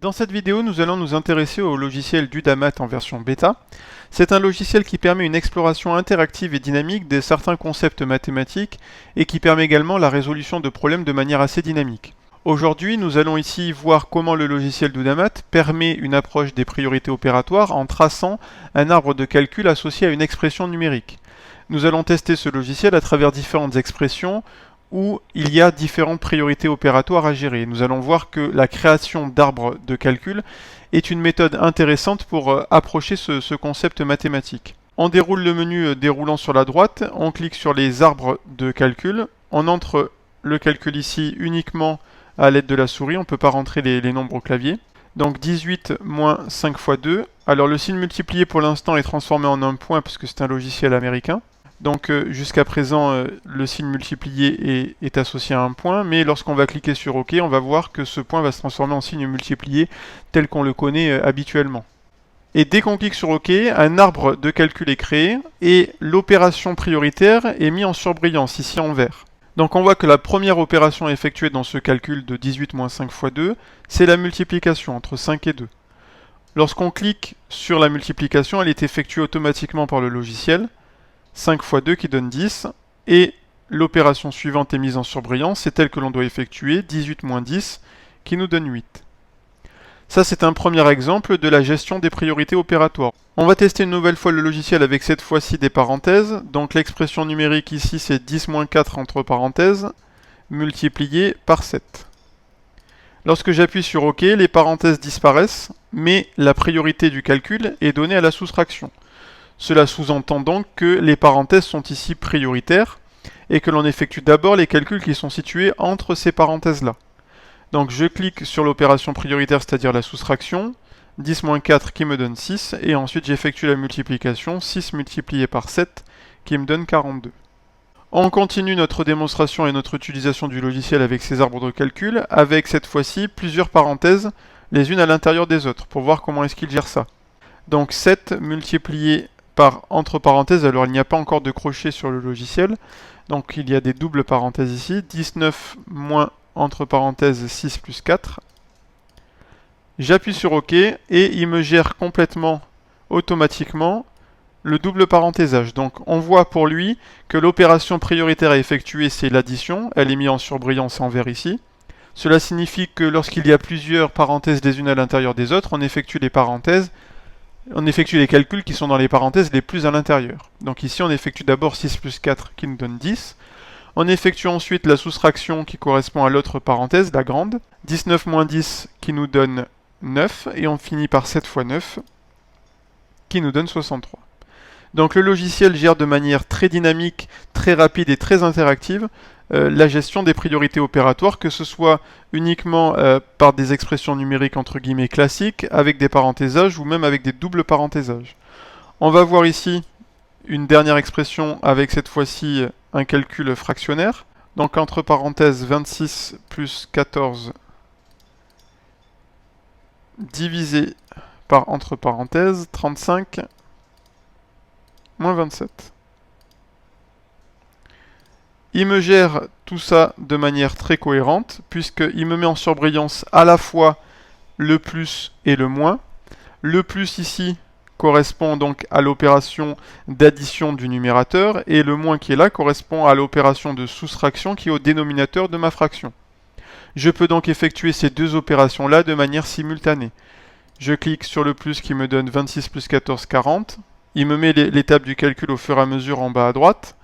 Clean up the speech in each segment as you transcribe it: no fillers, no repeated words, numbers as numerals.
Dans cette vidéo, nous allons nous intéresser au logiciel d'Udamat en version bêta. C'est un logiciel qui permet une exploration interactive et dynamique de certains concepts mathématiques et qui permet également la résolution de problèmes de manière assez dynamique. Aujourd'hui, nous allons ici voir comment le logiciel d'Udamat permet une approche des priorités opératoires en traçant un arbre de calcul associé à une expression numérique. Nous allons tester ce logiciel à travers différentes expressions où il y a différentes priorités opératoires à gérer. Nous allons voir que la création d'arbres de calcul est une méthode intéressante pour approcher ce concept mathématique. On déroule le menu déroulant sur la droite, on clique sur les arbres de calcul, on entre le calcul ici uniquement à l'aide de la souris, on ne peut pas rentrer les nombres au clavier. Donc 18 moins 5 fois 2. Alors le signe multiplié pour l'instant est transformé en un point puisque c'est un logiciel américain. Donc jusqu'à présent, le signe multiplié est associé à un point, mais lorsqu'on va cliquer sur OK, on va voir que ce point va se transformer en signe multiplié tel qu'on le connaît habituellement. Et dès qu'on clique sur OK, un arbre de calcul est créé et l'opération prioritaire est mise en surbrillance, ici en vert. Donc on voit que la première opération effectuée dans ce calcul de 18 moins 5 fois 2, c'est la multiplication entre 5 et 2. Lorsqu'on clique sur la multiplication, elle est effectuée automatiquement par le logiciel. 5 fois 2 qui donne 10, et l'opération suivante est mise en surbrillance, c'est elle que l'on doit effectuer, 18 moins 10, qui nous donne 8. Ça, c'est un premier exemple de la gestion des priorités opératoires. On va tester une nouvelle fois le logiciel avec cette fois-ci des parenthèses. Donc l'expression numérique ici, c'est 10 moins 4 entre parenthèses, multiplié par 7. Lorsque j'appuie sur OK, les parenthèses disparaissent, mais la priorité du calcul est donnée à la soustraction. Cela sous-entend donc que les parenthèses sont ici prioritaires et que l'on effectue d'abord les calculs qui sont situés entre ces parenthèses-là. Donc je clique sur l'opération prioritaire, c'est-à-dire la soustraction, 10 moins 4 qui me donne 6, et ensuite j'effectue la multiplication, 6 multiplié par 7 qui me donne 42. On continue notre démonstration et notre utilisation du logiciel avec ces arbres de calcul, avec cette fois-ci plusieurs parenthèses, les unes à l'intérieur des autres, pour voir comment est-ce qu'il gère ça. Donc 7 multiplié par entre parenthèses, alors il n'y a pas encore de crochet sur le logiciel, donc il y a des doubles parenthèses ici, 19 moins entre parenthèses 6 plus 4. J'appuie sur OK et il me gère complètement, automatiquement, le double parenthésage. Donc on voit pour lui que l'opération prioritaire à effectuer, c'est l'addition, elle est mise en surbrillance en vert ici. Cela signifie que lorsqu'il y a plusieurs parenthèses les unes à l'intérieur des autres, on effectue les calculs qui sont dans les parenthèses les plus à l'intérieur. Donc ici on effectue d'abord 6 plus 4 qui nous donne 10. On effectue ensuite la soustraction qui correspond à l'autre parenthèse, la grande. 19 moins 10 qui nous donne 9. Et on finit par 7 fois 9 qui nous donne 63. Donc le logiciel gère de manière très dynamique, très rapide et très interactive la gestion des priorités opératoires, que ce soit uniquement par des expressions numériques entre guillemets classiques, avec des parentésages ou même avec des doubles parentésages. On va voir ici une dernière expression avec cette fois-ci un calcul fractionnaire. Donc entre parenthèses 26 plus 14 divisé par entre parenthèses 35 moins 27. Il me gère tout ça de manière très cohérente, puisqu'il me met en surbrillance à la fois le plus et le moins. Le plus ici correspond donc à l'opération d'addition du numérateur, et le moins qui est là correspond à l'opération de soustraction qui est au dénominateur de ma fraction. Je peux donc effectuer ces deux opérations-là de manière simultanée. Je clique sur le plus qui me donne 26 plus 14, 40. Il me met l'étape du calcul au fur et à mesure en bas à droite.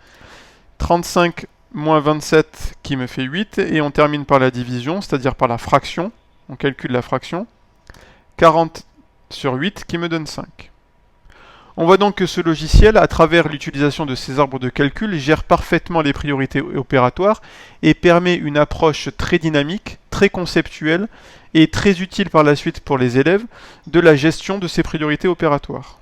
35 moins 27 qui me fait 8, et on termine par la division, c'est-à-dire par la fraction. On calcule la fraction. 40 sur 8 qui me donne 5. On voit donc que ce logiciel, à travers l'utilisation de ces arbres de calcul, gère parfaitement les priorités opératoires et permet une approche très dynamique, très conceptuelle et très utile par la suite pour les élèves de la gestion de ces priorités opératoires.